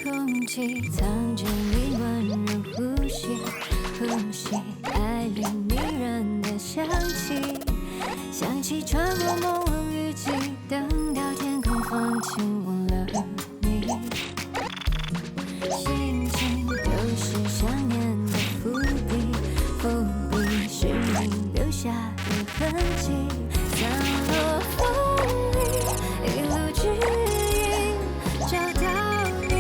空气，藏着你温柔呼吸，呼吸，爱恋迷人的香气，香气穿过朦胧雨季，等到天空放晴，忘了你，心情都是想念的伏笔，伏笔是你留下的痕迹，散落风里，一路指引，找到你。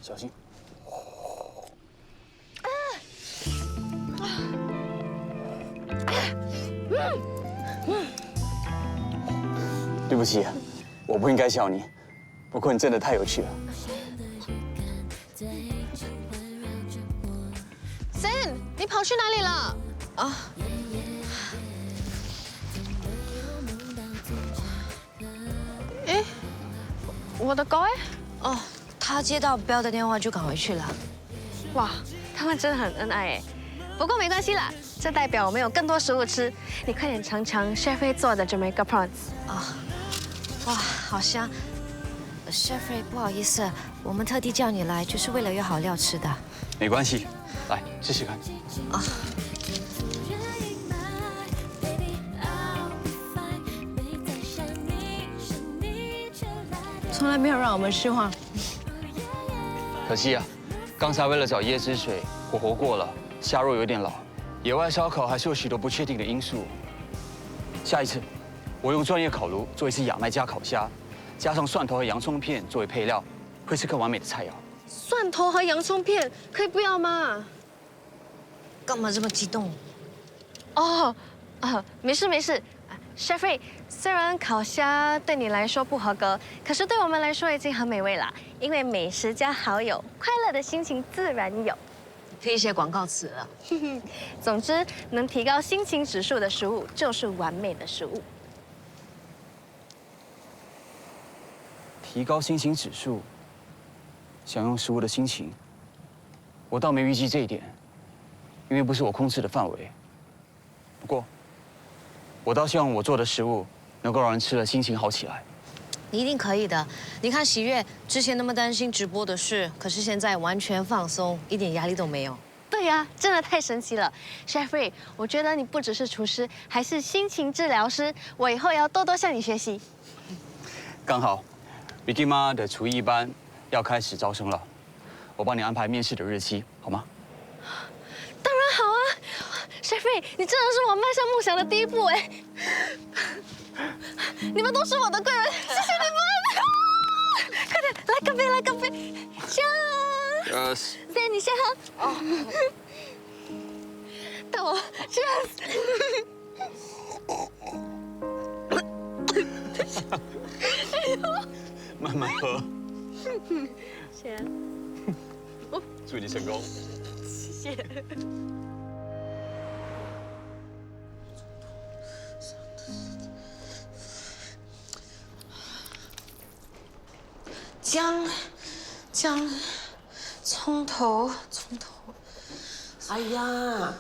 小心！对不起，我不应该笑你，不过你真的太有趣了。Sam， 你跑去哪里了？啊！哎，我的狗哎！哦，他接到 Bell 的电话就赶回去了。哇，他们真的很恩爱哎。不过没关系啦，这代表我们有更多食物吃。你快点尝尝 Chef 做的 Jamaica Prawns。啊，哇，好香！Chef Ray， 不好意思，我们特地叫你来，就是为了有好料吃的。没关系，来试试看。啊。从来没有让我们失望。可惜啊，刚才为了找椰汁水，我活过了，虾肉有点老，野外烧烤还是有许多不确定的因素。下一次，我用专业烤炉做一次亚麦加烤虾，加上蒜头和洋葱片作为配料，会是个完美的菜肴。蒜头和洋葱片可以不要吗？干嘛这么激动？哦，没事没事。Chef Ray， 虽然烤虾对你来说不合格，可是对我们来说已经很美味啦。因为美食加好友，快乐的心情自然有。可以写广告词了。总之，能提高心情指数的食物就是完美的食物。提高心情指数，享用食物的心情，我倒没预计这一点，因为不是我控制的范围。不过，我倒希望我做的食物能够让人吃了心情好起来。你一定可以的。你看喜悦之前那么担心直播的事，可是现在完全放松，一点压力都没有。对呀，真的太神奇了 ，Chef Ray， 我觉得你不只是厨师，还是心情治疗师。我以后要多多向你学习。刚好 ，Vicky 妈的厨艺班要开始招生了，我帮你安排面试的日期，好吗？当然好啊 ，Chef Ray， 你真的是我迈向梦想的第一步哎！你们都是我的贵人，谢谢你们！快点来干杯，来干杯！Cheers！ Sam， 你先喝。哦。到我 ，Cheers！ 慢慢喝。谢谢。祝你成功。谢谢。姜，葱头。哎呀，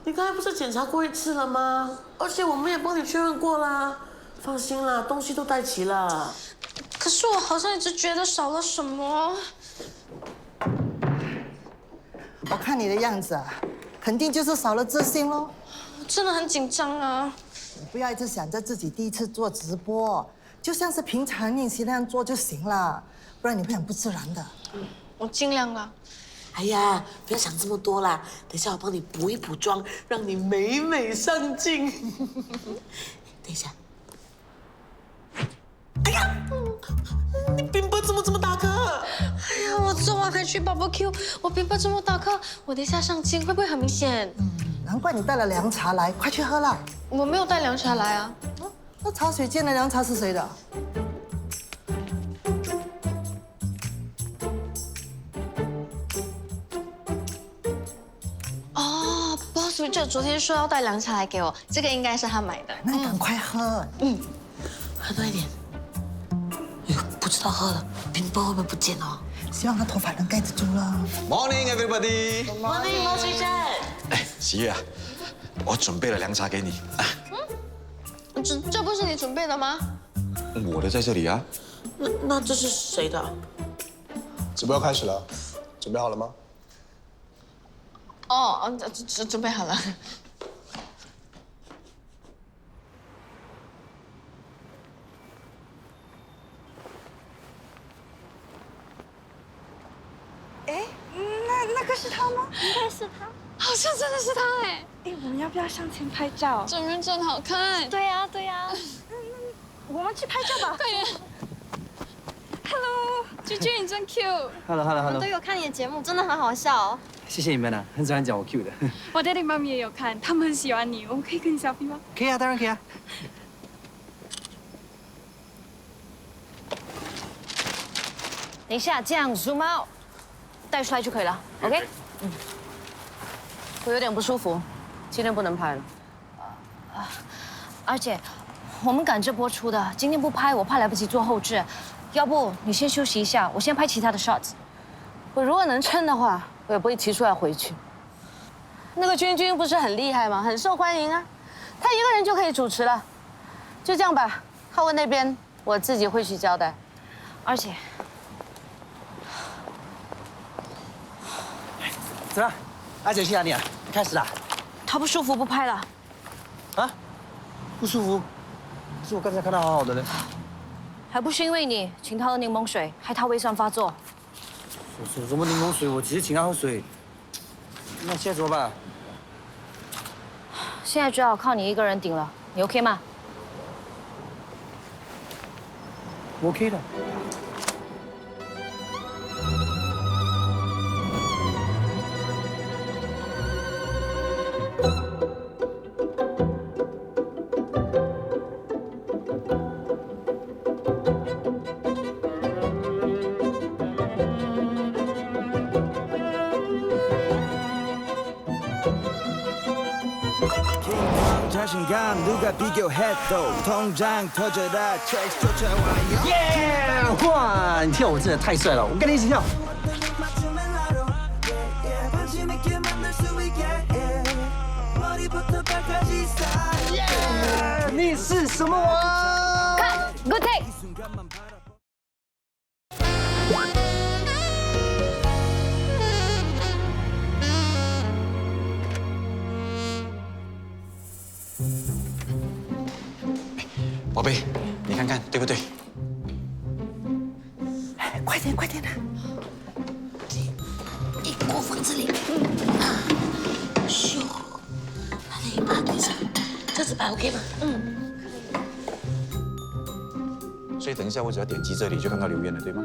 你刚才不是检查过一次了吗？而且我们也帮你确认过啦。放心啦，东西都带齐了。可是我好像一直觉得少了什么。我看你的样子啊，肯定就是少了自信喽。我真的很紧张啊。你不要一直想着自己第一次做直播，就像是平常练习那样做就行了，不然你会很不自然的。我尽量了。哎呀，不要想这么多啦，等一下我帮你补一补妆，让你美美上镜。等一下。哎呀，你冰包怎么这么大颗？哎呀，我昨晚还去 barbecue， 我冰包这么大颗，我等一下上镜会不会很明显？难怪你带了凉茶来，快去喝了。我没有带凉茶来啊。那茶水间的凉茶是谁的？哦 ，boss 就昨天说要带凉茶来给我，这个应该是他买的。那你赶快喝。喝多一点。哎呦，不知道喝了，冰波会不会不见哦？希望他头发能盖得住了。Morning, everybody. Morning， 罗先生。哎，喜悦啊，我准备了凉茶给你。这不是你准备的吗？我的在这里啊。那这是谁的？直播要开始了，准备好了吗？哦，准备好了。哎，那个是他吗？应该是他。好像真的是他哎！哎，我们要不要上前拍照？整人真好看。对呀，对呀。我们去拍照吧。快点。Hello， 居居你真 cute。我们 Hello， 都有看你的节目，真的很好笑哦。谢谢你们啊，很喜欢讲我 Q 的。我 daddy 妈咪也有看，他们很喜欢你，我们可以跟你 selfie 吗？可以啊，当然可以啊。等一下，这样 zoom out， 带出来就可以了。OK？ 我有点不舒服，今天不能拍了。而且我们赶着播出的，今天不拍我怕来不及做后置。要不你先休息一下，我先拍其他的 shots。我如果能撑的话，我也不会提出来回去。那个君君不是很厉害吗？很受欢迎啊，他一个人就可以主持了。就这样吧，浩文那边我自己会去交代。而且，怎么样？阿姐去哪里啊？开始啦？他不舒服不拍了。啊？不舒服？可是我刚才看他好好的呢。还不是因为你请他喝柠檬水，害他胃酸发作。什么柠檬水？我只是请他喝水。那现在怎么办？现在只好靠你一个人顶了，你 OK 吗？我 OK 的。耶！哇，你跳舞真的太帅了，我跟你一起跳。耶！你是什么我？看 ，Good take。宝贝，你看看对不对？快点，快点的！一锅放这里，咻，把那一把对上，这样子摆 OK 吗？所以等一下我只要点击这里就看到留言了，对吗？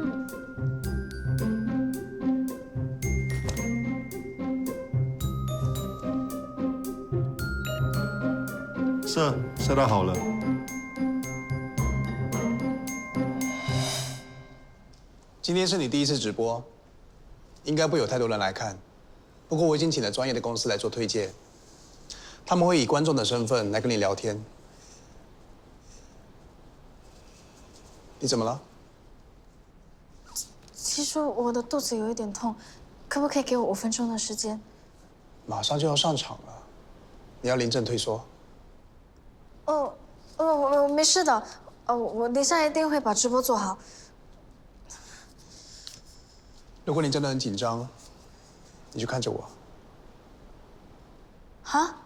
射到好了。今天是你第一次直播，应该不会有太多人来看。不过我已经请了专业的公司来做推荐，他们会以观众的身份来跟你聊天。你怎么了？其实我的肚子有一点痛，可不可以给我5分钟的时间？马上就要上场了，你要临阵退缩。我没事的，我等一下一定会把直播做好。如果你真的很紧张，你就看着我。啊？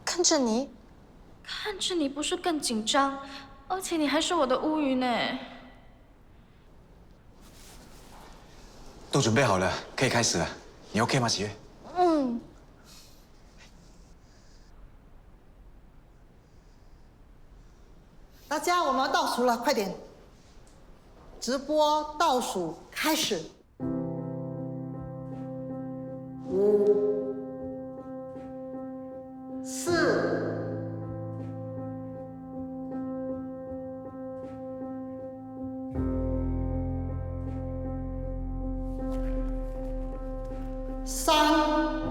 看着你？看着你不是更紧张？而且你还是我的乌云呢。都准备好了，可以开始了。你 OK 吗，喜悦？嗯。大家，我们要倒数了，快点！直播倒数开始。5、4、3、2、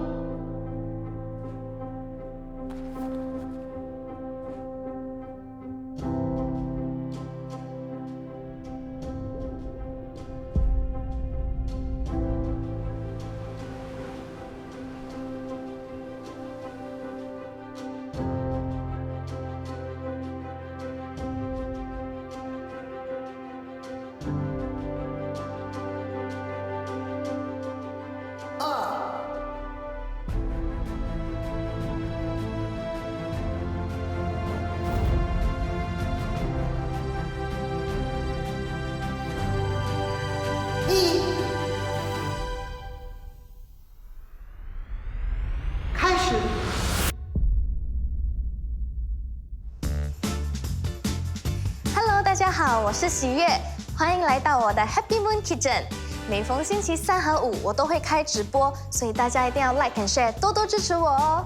家好，我是喜悦，欢迎来到我的 Happy Moon Kitchen。每逢星期3和5，我都会开直播，所以大家一定要 like and share， 多多支持我哦。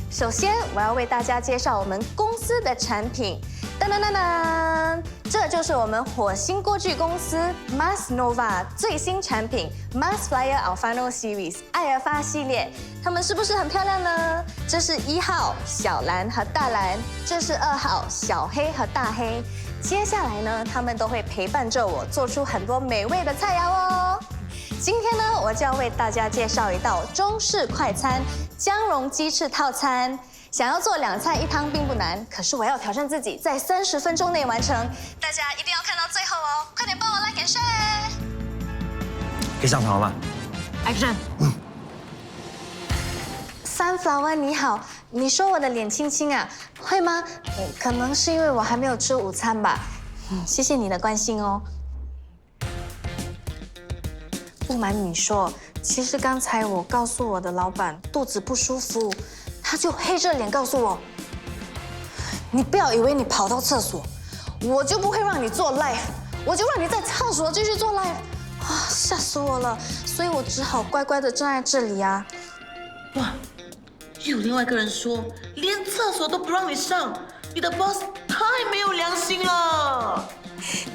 首先，我要为大家介绍我们公司的产品。噔噔噔噔，这就是我们火星锅具公司 Mars Nova 最新产品 Mars Flyer Alfano Series 爱尔发系列，它们是不是很漂亮呢？这是1号小蓝和大蓝，这是2号小黑和大黑。接下来呢，他们都会陪伴着我做出很多美味的菜肴哦。今天呢，我就要为大家介绍一道中式快餐姜蓉鸡翅套餐。想要做2菜1汤并不难，可是我要挑战自己，在30分钟内完成。大家一定要看到最后哦！快点帮我 like and share。可以上场了吗 Action！ Sunflower 你好，你说我的脸青青啊，会吗？可能是因为我还没有吃午餐吧。谢谢你的关心哦。不瞒你说，其实刚才我告诉我的老板肚子不舒服。他就黑着脸告诉我：“你不要以为你跑到厕所，我就不会让你做 live， 我就让你在厕所继续做 live。”啊，吓死我了！所以我只好乖乖的站在这里啊。哇，又有另外一个人说，连厕所都不让你上，你的 boss 太没有良心了。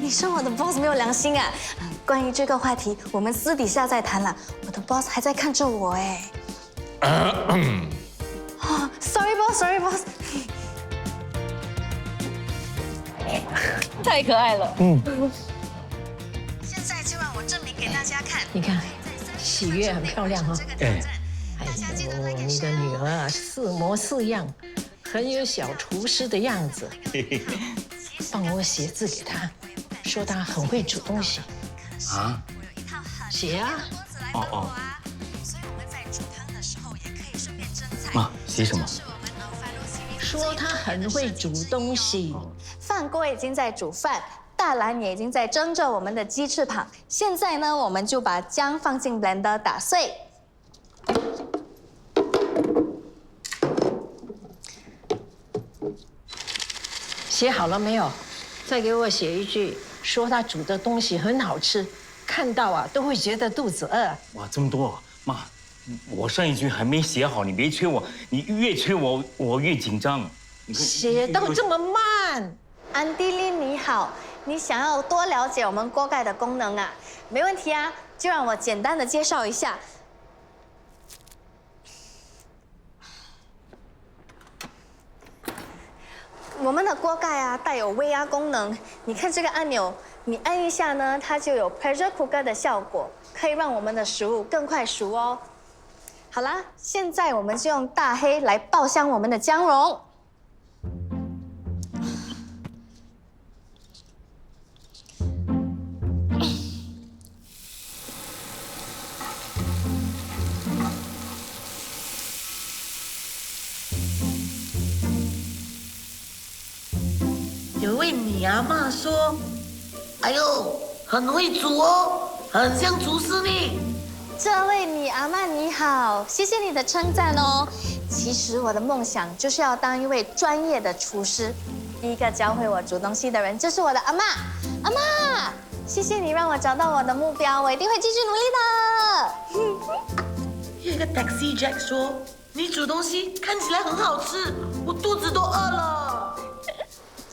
你说我的 boss 没有良心啊？关于这个话题，我们私底下再谈了。我的 boss 还在看着我哎。Sorry boss。太可爱了。现在就让我证明给大家看。你看，喜悦很漂亮哦。哎呦，你的女儿啊，4模4样，很有小厨师的样子。帮我写字给她，说她很会煮东西。啊？写啊。哦。妈，写什么？说她很会煮东西。饭锅已经在煮饭，大蓝也已经在蒸着我们的鸡翅膀。现在呢，我们就把姜放进 blender 打碎。写好了没有？再给我写一句，说她煮的东西很好吃，看到啊都会觉得肚子饿。哇，这么多，妈，我上一句还没写好，你别催我，你越催我越紧张。写到这么慢。安迪丽你好，你想要多了解我们锅盖的功能啊？没问题啊，就让我简单的介绍一下。我们的锅盖啊带有微压功能，你看这个按钮，你按一下呢，它就有 pressure cooker 的效果，可以让我们的食物更快熟哦。好啦，现在我们就用大黑来爆香我们的姜蓉。有位你阿嬷说：“哎呦，很会煮哦，很像厨师呢。”这位你阿嬷你好，谢谢你的称赞哦。其实我的梦想就是要当一位专业的厨师。第一个教会我煮东西的人就是我的阿嬷。阿嬷，谢谢你让我找到我的目标，我一定会继续努力的。有一个 Taxi Jack 说：“你煮东西看起来很好吃，我肚子都饿了。”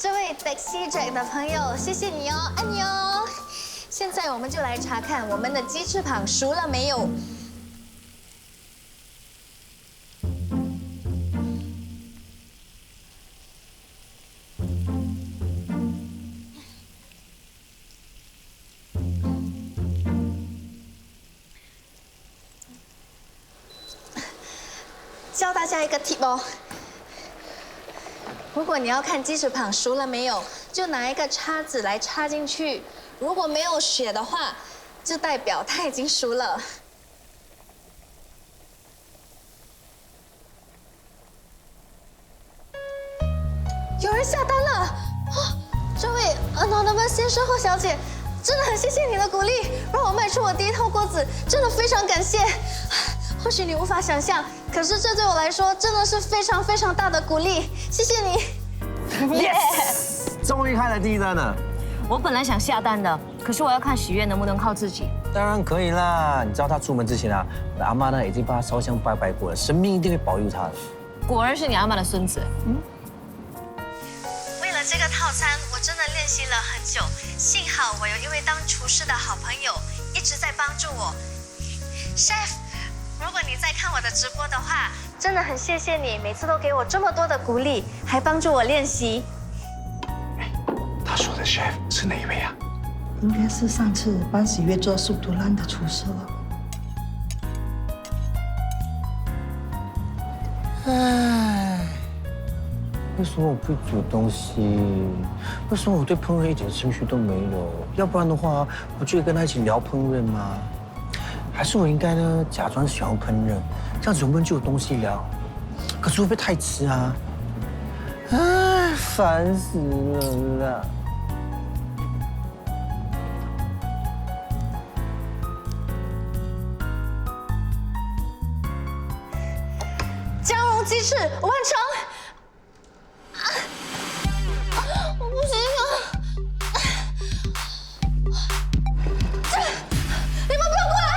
这位 Taxi Jack 的朋友，谢谢你哦，爱你哦。现在我们就来查看我们的鸡翅膀熟了没有。教大家一个 tip 哦。如果你要看鸡翅膀熟了没有，就拿一个叉子来插进去。如果没有血的话，就代表它已经熟了。有人下单了！哦，这位Anonymous先生或小姐，真的很谢谢你的鼓励，让我卖出我第一套锅子，真的非常感谢。或许你无法想象，可是这对我来说真的是非常非常大的鼓励，谢谢你。Yes， 终于开了第一单了。我本来想下单的，可是我要看喜悦能不能靠自己。当然可以啦！你知道他出门之前啊，我的阿妈呢已经帮他烧香拜拜过了，神明一定会保佑他的。果然是你阿妈的孙子。为了这个套餐，我真的练习了很久。幸好我有一位当厨师的好朋友一直在帮助我。Chef， 如果你在看我的直播的话，真的很谢谢你，每次都给我这么多的鼓励，还帮助我练习。他说的 chef 是哪一位啊？应该是上次帮喜悦做素图兰的厨师了。唉，为什么我不会煮东西？为什么我对烹饪一点兴趣都没有？要不然的话，我就会跟他一起聊烹饪吗？还是我应该呢假装喜欢烹饪，这样子我们就有东西聊。可是会不会太迟啊？唉，烦死了啦！姜蓉鸡翅完成。我不行了。你们不要过来！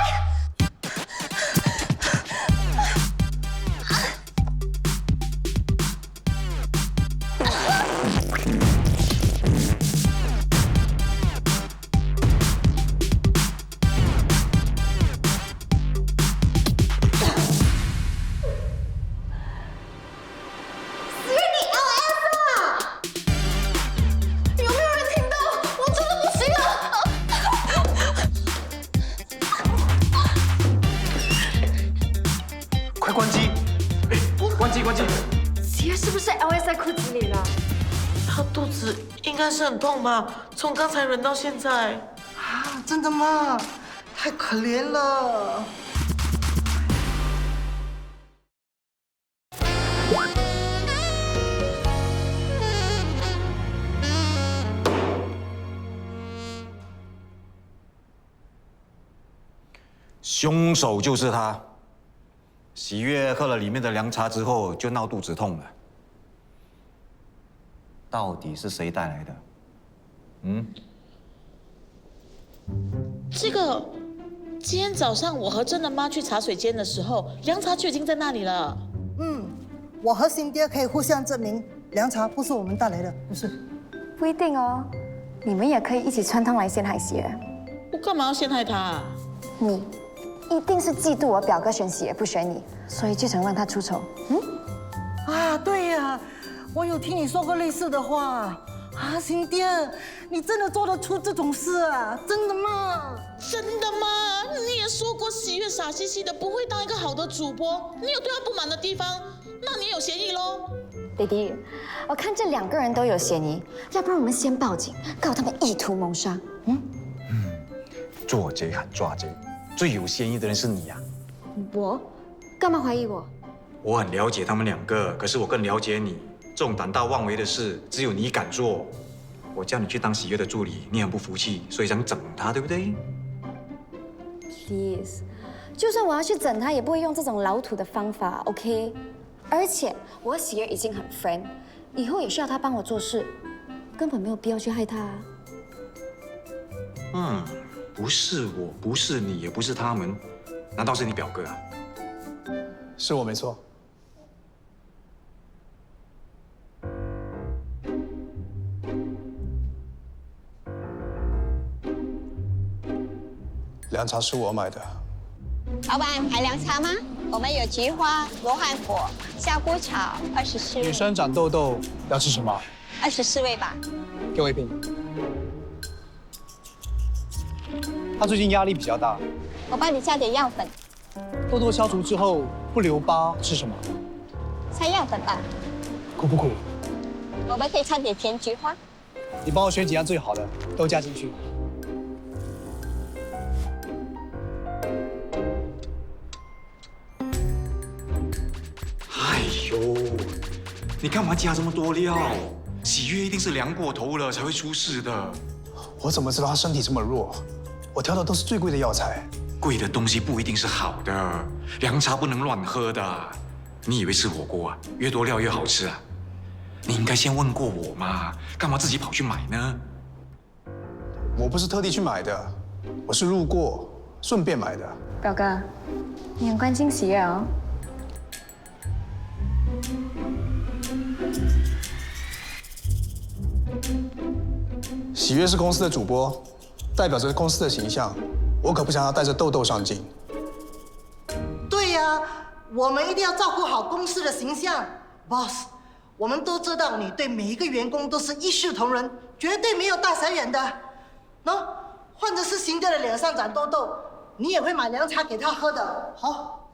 喜悦是不是 LS 在裤子里了？他肚子应该是很痛吧？从刚才忍到现在。啊，真的吗？太可怜了。凶手就是他。喜悦喝了里面的凉茶之后，就闹肚子痛了。到底是谁带来的？这个，今天早上我和真的妈去茶水间的时候，凉茶就已经在那里了。我和辛爹可以互相证明，凉茶不是我们带来的，不是。不一定哦，你们也可以一起串通来陷害喜悦。我干嘛要陷害他啊？你一定是嫉妒我表哥选喜悦不选你，所以就想让他出丑。啊，对呀，我有听你说过类似的话。啊，辛爹，你真的做得出这种事啊？真的吗？真的吗？你也说过喜悦傻兮兮的，不会当一个好的主播。你有对他不满的地方，那你也有嫌疑喽。弟弟，我看这两个人都有嫌疑，要不然我们先报警，告他们意图谋杀。做贼喊抓贼，最有嫌疑的人是你呀。我？干嘛怀疑我？我很了解他们两个，可是我更了解你。这种胆大妄为的事，只有你敢做。我叫你去当喜悦的助理，你很不服气，所以想整他，对不对 ？Please， 就算我要去整他，也不会用这种老土的方法 ，OK？ 而且我和喜悦已经很 friend， 以后也需要他帮我做事，根本没有必要去害他啊。不是我，不是你，也不是他们，难道是你表哥啊？是我没错。凉茶是我买的。老板，还凉茶吗？我们有菊花、罗汉果、香菇草，24位。女生长痘痘要吃什么？24位吧。给我一瓶。她最近压力比较大，我帮你加点药粉。痘痘消除之后不留疤，吃什么？擦药粉吧。苦不苦？我们可以掺点甜菊花。你帮我选几样最好的，都加进去。哎呦，你干嘛加这么多料？喜悦一定是凉过头了才会出事的。我怎么知道他身体这么弱？我挑的都是最贵的药材。贵的东西不一定是好的，凉茶不能乱喝的。你以为吃火锅啊，越多料越好吃啊？你应该先问过我嘛，干嘛自己跑去买呢？我不是特地去买的，我是路过顺便买的。表哥，你很关心喜悦哦。喜悦是公司的主播，代表着公司的形象，我可不想要带着痘痘上镜。对呀，我们一定要照顾好公司的形象 ，boss。我们都知道你对每一个员工都是一视同仁，绝对没有大小眼的。喏，换着是新爹的脸上长痘痘，你也会买凉茶给他喝的。好。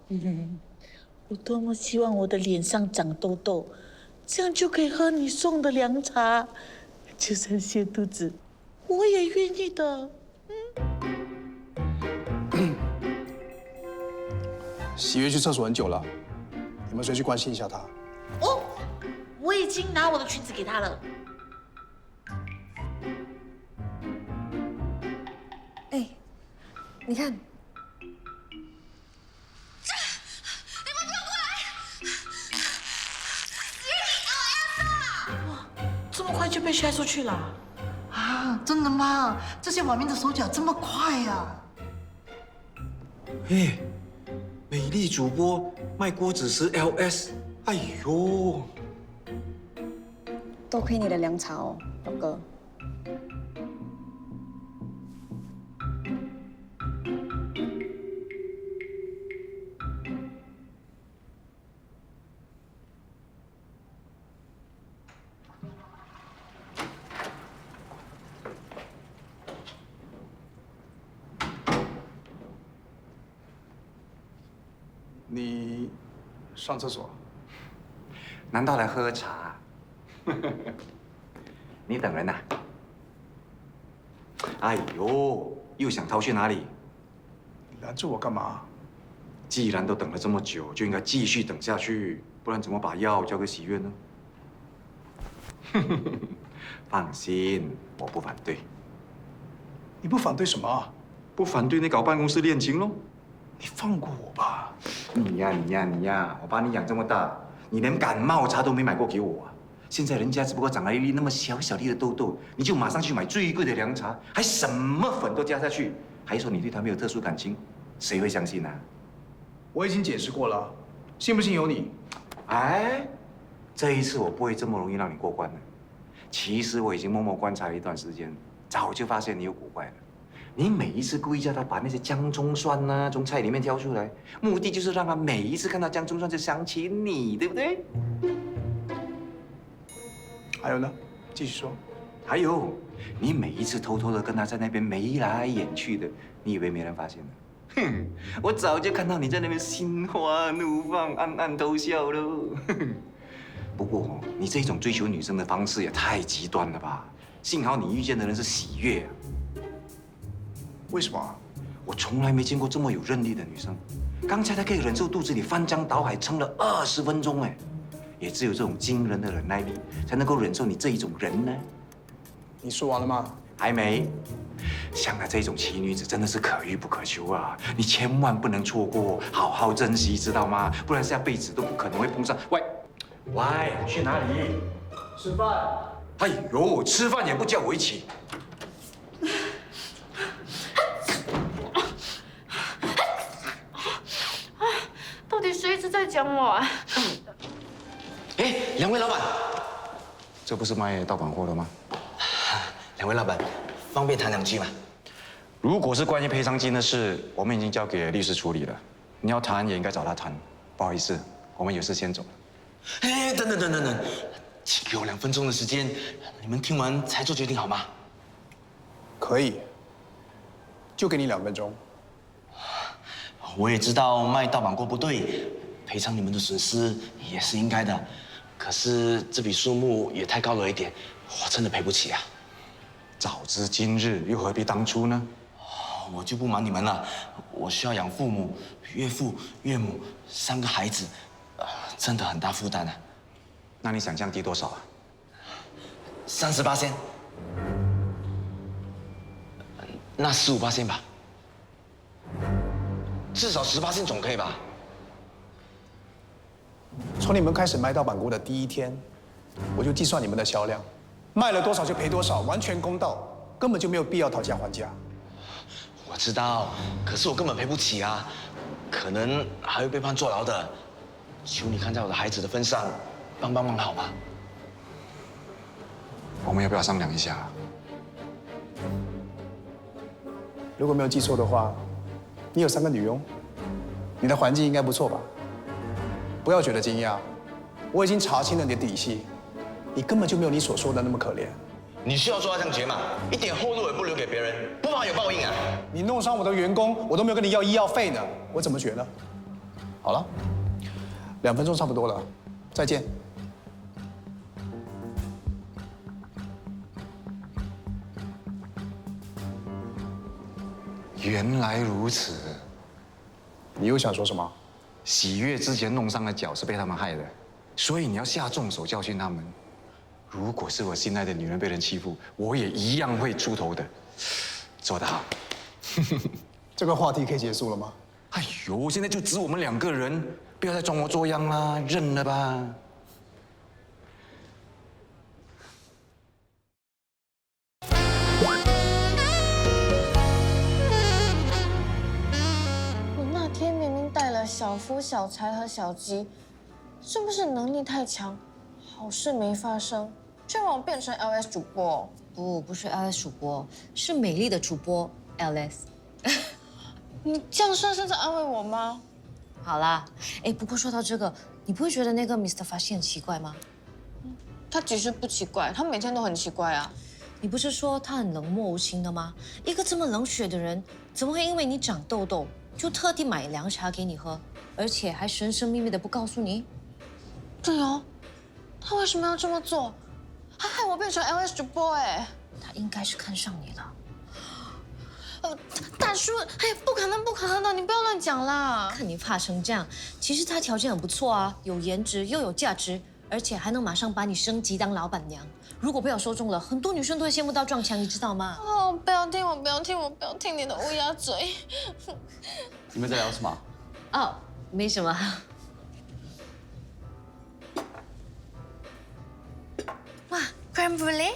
我多么希望我的脸上长痘痘，这样就可以喝你送的凉茶，就算泻肚子，我也愿意的。喜悦去厕所很久了，你们谁去关心一下他？哦，我已经拿我的裙子给他了。哎，你看，这么快就被筛出去了？啊，真的吗？这些网民的手脚这么快呀？嘿，美丽主播卖锅子时 LS， 哎呦，多亏你的凉茶哦，表哥。你上厕所？难道来喝茶？你等人呐、哎呦，又想逃去哪里？拦住我干嘛？既然都等了这么久，就应该继续等下去，不然怎么把药交给喜悦呢？放心，我不反对。你不反对什么？不反对你搞办公室恋情喽？你放过我吧！你呀！我把你养这么大，你连感冒茶都没买过给我啊！现在人家只不过长了一粒那么小小粒的痘痘，你就马上去买最贵的凉茶，还什么粉都加下去，还说你对他没有特殊感情，谁会相信啊？我已经解释过了，信不信由你。哎，这一次我不会这么容易让你过关的。其实我已经默默观察了一段时间，早就发现你有古怪了。你每一次故意叫他把那些姜葱蒜呐从菜里面挑出来，目的就是让他每一次看到姜葱蒜就想起你，对不对？还有呢？继续说。还有，你每一次偷偷的跟他在那边眉来眼去的，你以为没人发现呢？哼，我早就看到你在那边心花怒放、暗暗偷笑喽。不过你这种追求女生的方式也太极端了吧？幸好你遇见的人是喜悦。为什么？我从来没见过这么有韧力的女生。刚才她可以忍受肚子里翻江倒海撑了20分钟，哎，也只有这种惊人的忍耐力，才能够忍受你这一种人呢。你说完了吗？还没。像她这种奇女子真的是可遇不可求啊！你千万不能错过，好好珍惜，知道吗？不然下辈子都不可能会碰上。喂，去哪里？吃饭。哎呦，吃饭也不叫我一起。到底谁一直在讲我啊？哎，两位老板，这不是卖盗版货的吗？两位老板，方便谈两句吗？如果是关于赔偿金的事，我们已经交给律师处理了。你要谈也应该找他谈。不好意思，我们有事先走了。哎，等，请给我2分钟的时间，你们听完才做决定好吗？可以，就给你2分钟。我也知道卖盗版货不对，赔偿你们的损失也是应该的。可是这笔数目也太高了一点，我真的赔不起啊！早知今日，又何必当初呢？我就不瞒你们了，我需要养父母、岳父、岳母3个孩子，真的很大负担啊。那你想降低多少啊？38%，那15%吧，至少10%总可以吧？从你们开始卖盗版锅的第一天，我就计算你们的销量，卖了多少就赔多少，完全公道。根本就没有必要讨价还价。我知道，可是我根本赔不起啊，可能还会被判坐牢的。求你看在我的孩子的份上，帮忙好吗？我们要不要商量一下？如果没有记错的话，你有3个女佣，你的环境应该不错吧？不要觉得惊讶，我已经查清了你的底细，你根本就没有你所说的那么可怜。你需要做到这样绝吗？一点后路也不留给别人，不怕有报应啊！你弄伤我的员工，我都没有跟你要医药费呢，我怎么觉得？好了，2分钟差不多了，再见。原来如此，你又想说什么？喜悦之前弄伤了脚是被他们害的，所以你要下重手教训他们。如果是我心爱的女人被人欺负，我也一样会出头的。做得好。这个话题可以结束了吗？哎呦，现在就只我们2个人，不要再装模作样啦，认了吧。我那天明明带了小夫、小财和小吉，是不是能力太强，好事没发生，却让我变成 LS 主播？不是 LS 主播，是美丽的主播 LS。你这样算是在安慰我吗？好啦，哎，不过说到这个，你不会觉得那个 Mr. 法西很奇怪吗？他其实不奇怪，他每天都很奇怪啊。你不是说他很冷漠无情的吗？一个这么冷血的人，怎么会因为你长痘痘就特地买凉茶给你喝，而且还神神秘秘的不告诉你？对哦，他为什么要这么做？还害我变成 LS 主播哎！他应该是看上你了。大叔，哎，不可能，不可能的，你不要乱讲啦！看你怕成这样，其实他条件很不错啊，有颜值又有价值，而且还能马上把你升级当老板娘。如果被我说中了，很多女生都会羡慕到撞墙，你知道吗？哦，不要听我，不要听我，不要听你的乌鸦嘴。你们在聊什么？哦，没什么。哇 ，crème brûlée，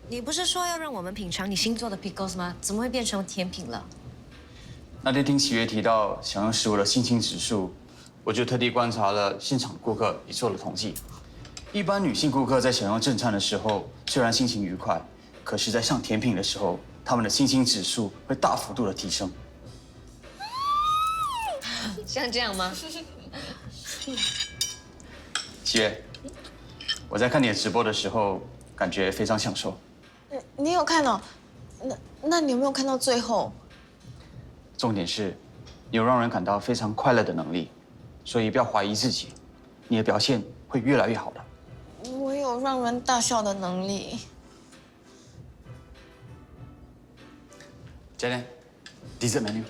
你不是说要让我们品尝你新做的 pickles 吗？怎么会变成甜品了？那天听喜悦提到想用食物的心情指数，我就特地观察了现场顾客，也做了统计。一般女性顾客在享用正餐的时候，虽然心情愉快，可是在上甜品的时候，她们的心情指数会大幅度的提升。像这样吗？喜悦，我在看你的直播的时候，感觉非常享受。你有看哦？那你有没有看到最后？重点是，你有让人感到非常快乐的能力，所以不要怀疑自己，你的表现会越来越好的。我有让人大笑的能力。Jaden, dessert menu。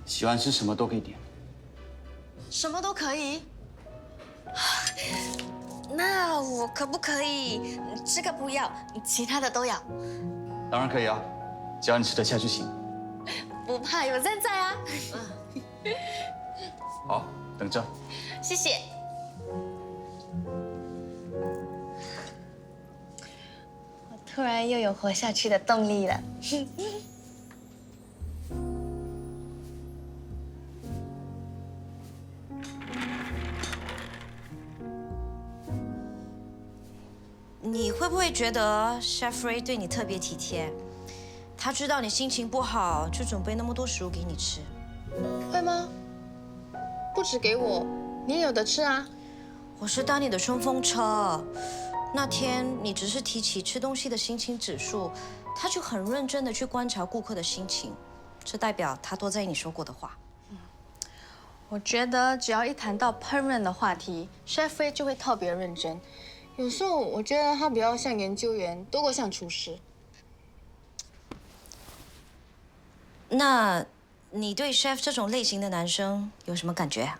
喜欢吃什么都可以点。什么都可以？那我可不可以这个不要，其他的都要？当然可以啊，只要你吃得下就行。不怕，有赞在啊。好，等着。谢谢。我突然又有活下去的动力了。你会不会觉得 Chef Ray 对你特别体贴？他知道你心情不好，就准备那么多食物给你吃。会吗？不止给我，你也有得吃啊。我是当你的顺风车。那天你只是提起吃东西的心情指数，他就很认真的去观察顾客的心情，这代表他多在意你说过的话。我觉得只要一谈到烹饪的话题 ，Chef Ray 就会特别认真。有时候我觉得他比较像研究员，多过像厨师。那你对 Chef 这种类型的男生有什么感觉啊？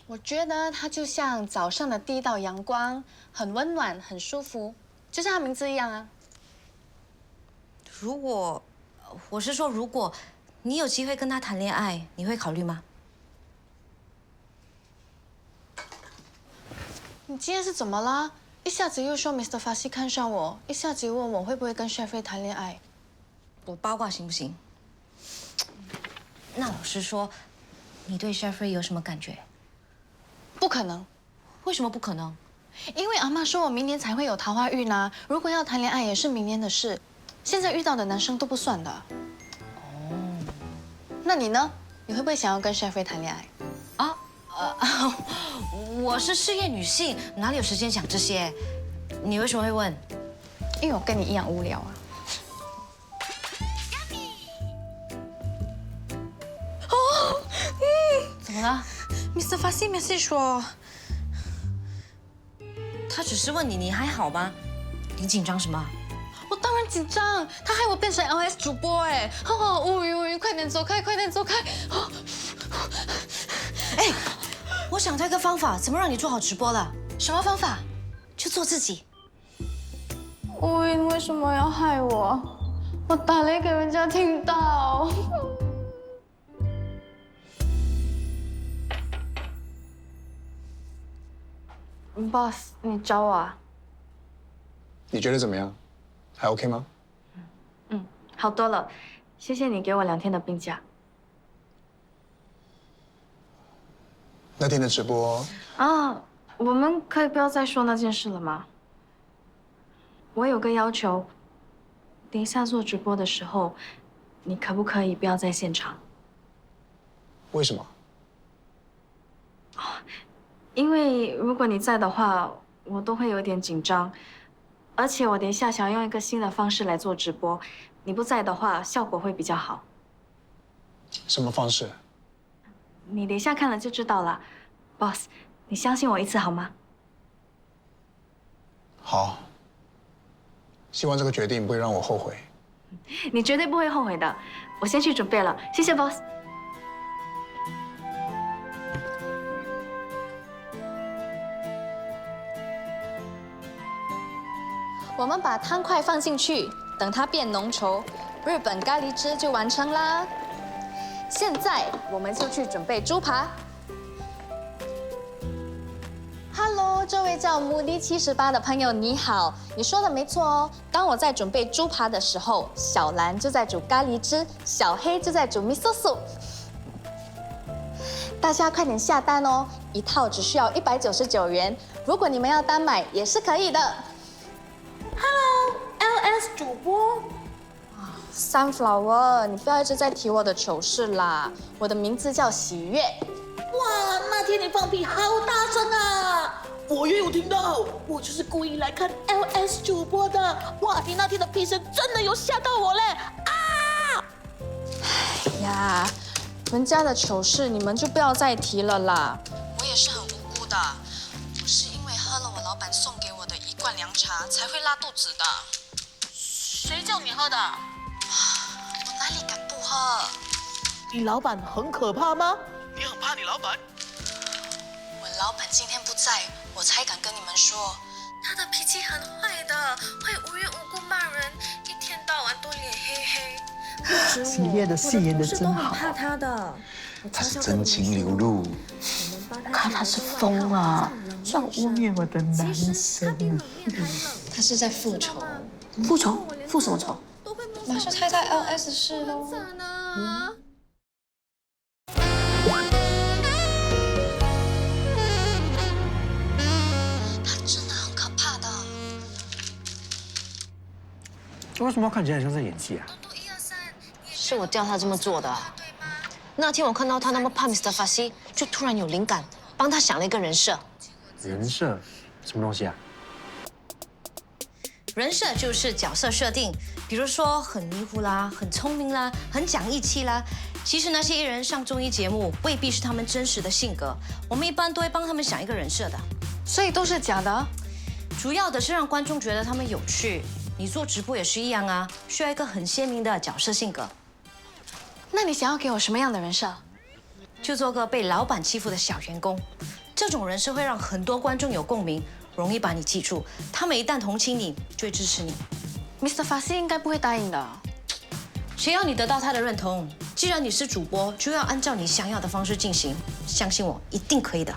我觉得他就像早上的第一道阳光，很温暖，很舒服，就像他名字一样啊。我是说，如果你有机会跟他谈恋爱，你会考虑吗？你今天是怎么啦？一下子又说 Mr. Fassi 看上我，一下子又问我会不会跟 Chef 谈恋爱。我八卦行不行？那老实说，你对 Chef 有什么感觉？不可能。为什么不可能？因为阿妈说我明年才会有桃花运呐，如果要谈恋爱也是明年的事，现在遇到的男生都不算的。哦，那你呢？你会不会想要跟 Chef 谈恋爱？啊，我是事业女性，哪里有时间想这些？你为什么会问？因为我跟你一样无聊啊。哦，怎么了 ？Mr. Fassi message 我。他只是问你，你还好吗？你紧张什么？我当然紧张，他害我变成 LS 主播哎！乌云，快点走开，快点走开！哎，我想到一个方法，怎么让你做好直播了？什么方法？就做自己。乌云为什么要害我？我打雷给人家听到。Boss， 你找我啊？你觉得怎么样？还 OK 吗？好多了，谢谢你给我2天的病假。那天的直播啊，我们可以不要再说那件事了吗？我有个要求，等一下做直播的时候，你可不可以不要在现场？为什么？因为如果你在的话，我都会有点紧张，而且我等一下想用一个新的方式来做直播，你不在的话，效果会比较好。什么方式？你等一下看了就知道了。Boss， 你相信我一次好吗？好。希望这个决定不会让我后悔。你绝对不会后悔的。我先去准备了，谢谢 Boss。我们把汤块放进去，等它变浓稠，日本咖喱汁就完成啦。现在我们就去准备猪扒。Hello， 这位叫木迪78的朋友，你好，你说的没错哦。当我在准备猪扒的时候，小蓝就在煮咖喱汁，小黑就在煮 miso soup。大家快点下单哦，一套只需要199元。如果你们要单买也是可以的。Hello，LS 主播。Sunflower， 你不要一直在提我的糗事啦。我的名字叫喜悦。哇，那天你放屁好大声啊！我也有听到，我就是故意来看 LS 主播的。哇，你那天的屁声真的有吓到我嘞！啊！哎呀，人家的糗事你们就不要再提了啦。我也是很无辜的，我是因为喝了我老板送给我的1罐凉茶才会拉肚子的。谁叫你喝的？我哪里敢不喝？你老板很可怕吗？你很怕你老板？我老板今天不在，我才敢跟你们说。他的脾气很坏的，会无缘无故骂人，一天到晚都脸黑黑。喜悦的戏演的真好，怕他的，他是真情流露。我看他是疯了，乱污蔑我的男生。他是在复仇。复仇？复什么仇？马上猜猜 LS 是喽。他真的很可怕的。为什么要看起来很像在演戏啊？是我叫他这么做的。那天我看到他那么怕 Mr. Fassi， 就突然有灵感，帮他想了一个人设。人设？什么东西啊？人设就是角色设定，比如说很迷糊啦，很聪明啦，很讲义气啦。其实那些艺人上综艺节目未必是他们真实的性格，我们一般都会帮他们想一个人设的。所以都是假的？主要的是让观众觉得他们有趣。你做直播也是一样啊，需要一个很鲜明的角色性格。那你想要给我什么样的人设？就做个被老板欺负的小员工，这种人设会让很多观众有共鸣。容易把你记住，他们一旦同情你，就会支持你。Mr. Fassi 应该不会答应的。谁要你得到他的认同？既然你是主播，就要按照你想要的方式进行。相信我，一定可以的。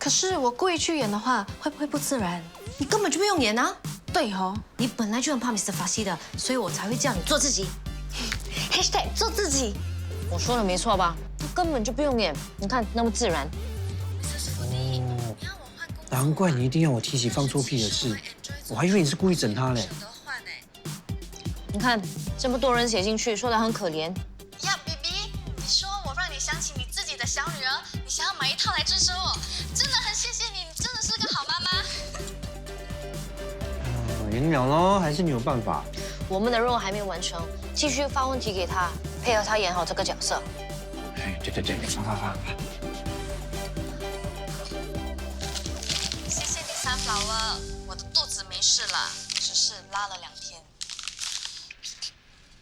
可是我故意去演的话，会不会不自然？你根本就不用演啊！对哦，你本来就很怕 Mr. 法西的，所以我才会叫你做自己。#做自己，我说的没错吧？根本就不用演，你看那么自然。哦，难怪你一定要我提起放错屁的事，我还以为你是故意整他嘞。你看这么多人写进去，说他很可怜。呀，BB，你说我让你想起你自己的小女儿，你想要买一套来支持我，真的很谢谢你，你真的是个好妈妈。演不了咯，还是你有办法。我们的任务还没完成，继续发问题给他，配合他演好这个角色。哎，对，发。谢谢你，Sunflower，我的肚子没事了，只是拉了2天。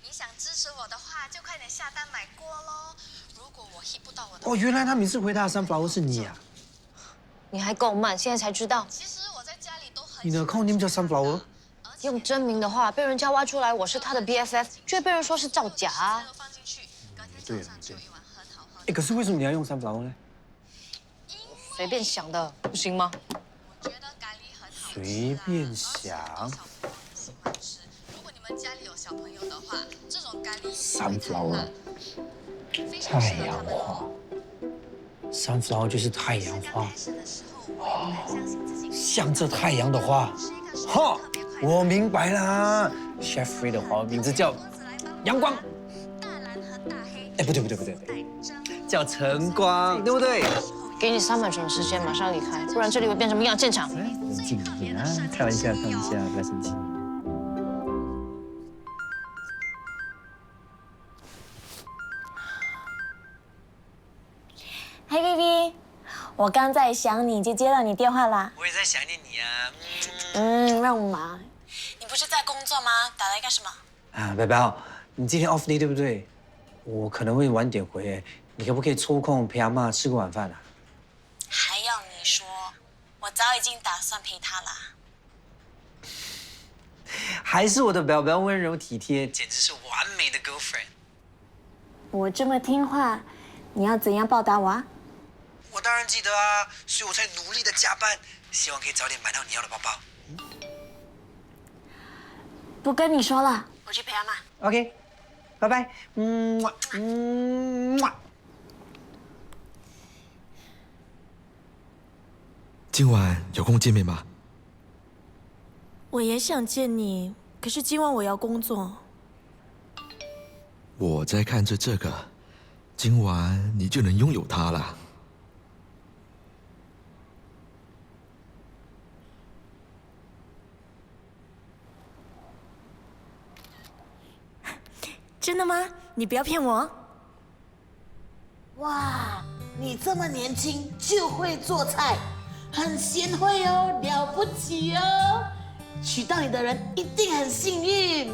你想支持我的话，就快点下单买锅咯。如果我 hit 不到我的……哦，原来他每次回答的sunflower是你啊！你还够慢，现在才知道。其实我在家里都很……你的 code name 叫 sunflower。用真名的话，被人家挖出来我是他的 BFF， 就会被人说是造假啊。对。哎，可是为什么你要用sunflower呢？随便想的，不行吗？随便想。如果你们家里有小朋友的话，这种咖喱sunflower，太阳花。sunflower 就是太阳花。哦，向着太阳的花。哈。我明白啦 ，Chef Free 的华文名字叫阳光。哎，不对，叫晨光，对不对？给你3秒钟的时间，马上离开，不然这里会变成明阳现场。冷静一点啊，开玩笑，不要生气。嗨 ，baby， 我刚在想你，就接到你电话啦。我也在想念你啊。让我忙。你不是在工作吗？打来干什么？啊，宝宝，你今天 off day 对不对？我可能会晚点回，你可不可以抽空陪阿嬷吃个晚饭啊？还要你说，我早已经打算陪她啦。还是我的宝宝温柔体贴，简直是完美的 girlfriend。我这么听话，你要怎样报答我啊？我当然记得啊，所以我才努力的加班，希望可以早点买到你要的包包。不跟你说了，我去陪阿嬷。OK， 拜拜。今晚有空见面吗？我也想见你，可是今晚我要工作。我在看着这个，今晚你就能拥有它了。真的吗？你不要骗我。哇，你这么年轻就会做菜，很贤惠哦，了不起哦！娶到你的人一定很幸运。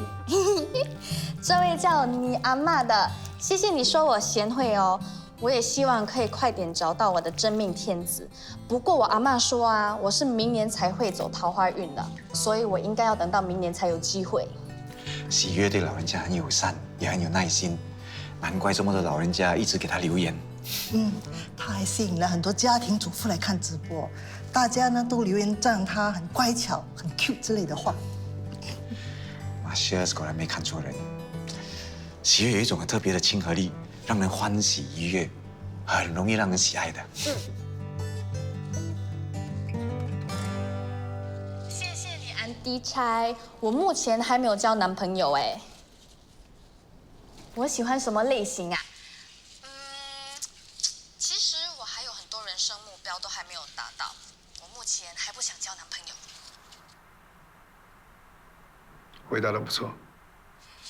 这位叫你阿嬷的，谢谢你说我贤惠哦。我也希望可以快点找到我的真命天子。不过我阿嬷说啊，我是明年才会走桃花运的，所以我应该要等到明年才有机会。喜悦对老人家很友善，也很有耐心，难怪这么多老人家一直给他留言。他还吸引了很多家庭主妇来看直播，大家呢都留言赞他很乖巧、很 cute 之类的话。Marcia 果然没看错人，喜悦有一种很特别的亲和力，让人欢喜愉悦，很容易让人喜爱的。低差，我目前还没有交男朋友哎。我喜欢什么类型啊？其实我还有很多人生目标都还没有达到，我目前还不想交男朋友。回答得不错。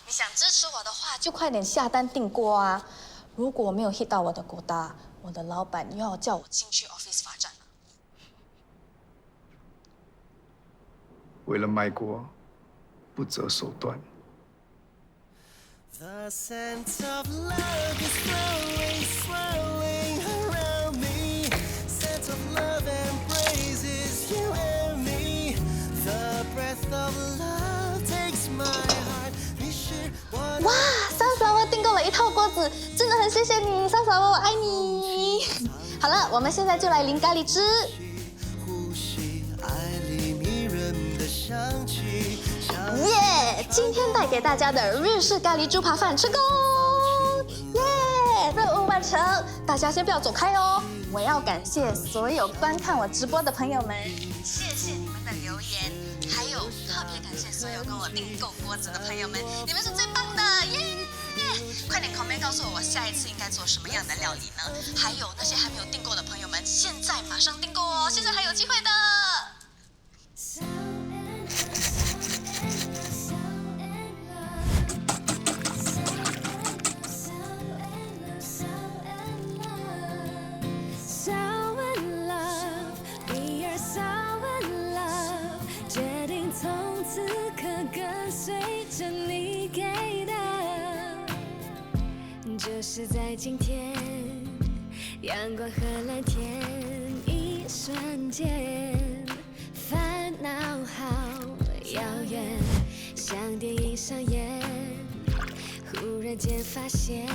你想支持我的话，就快点下单订锅啊！如果我没有 hit 到我的quota，我的老板又要叫我进去 office 罚站了。为了卖锅，不择手段。The sense of love is slowly swirling around me. Sense of love embraces you and me. The breath of love takes my heart. 哇，Sunflower订购了一套锅子，真的很谢谢你，Sunflower，我爱你。好了，我们现在就来淋咖喱汁。今天带给大家的日式咖喱猪扒饭成功，耶！任务完成，大家先不要走开哦。我要感谢所有观看我直播的朋友们，谢谢你们的留言，还有特别感谢所有跟我订购锅子的朋友们，你们是最棒的，耶！快点 comment 告诉我下一次应该做什么样的料理呢？还有那些还没有订购的朋友们，现在马上订购哦，现在还有机会的。从此刻跟随着你给的，就是在今天，阳光和蓝天一瞬间，烦恼好遥远，像电影上演，忽然间发现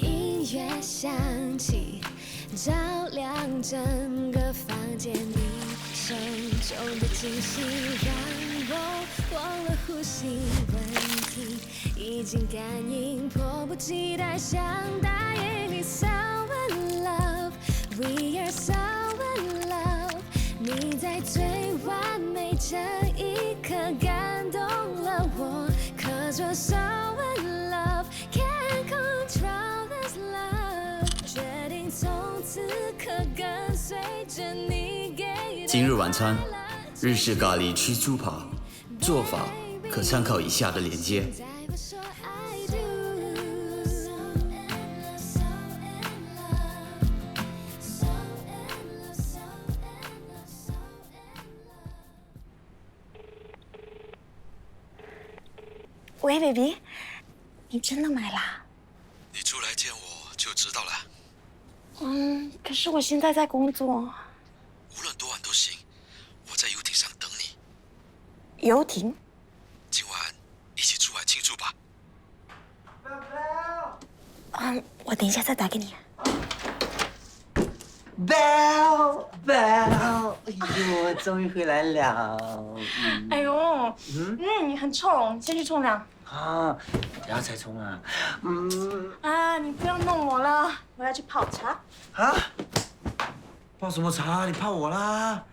音乐响起，照亮整个房间，你手中的惊喜让我忘了呼吸，问题已经感应，迫不及待想答应你。So in love, we are so in love， 你在最完美这一刻感动了我 ，Cause we're so in love, can't control this love， 决定从此刻跟随着你给的。今日晚餐，日式咖喱吃猪扒，做法可参考以下的链接。喂 ，baby， 你真的买啦？你出来见我就知道了。可是我现在在工作。无论多晚都行，我在游艇上等你。游艇？今晚一起出海庆祝吧。我等一下再打给你。Bell， 哎呦，终于回来了。哎呦，你很臭，先去冲凉。啊，等下才冲啊。你不要弄我了，我要去泡茶。啊？泡什么茶？你泡我啦？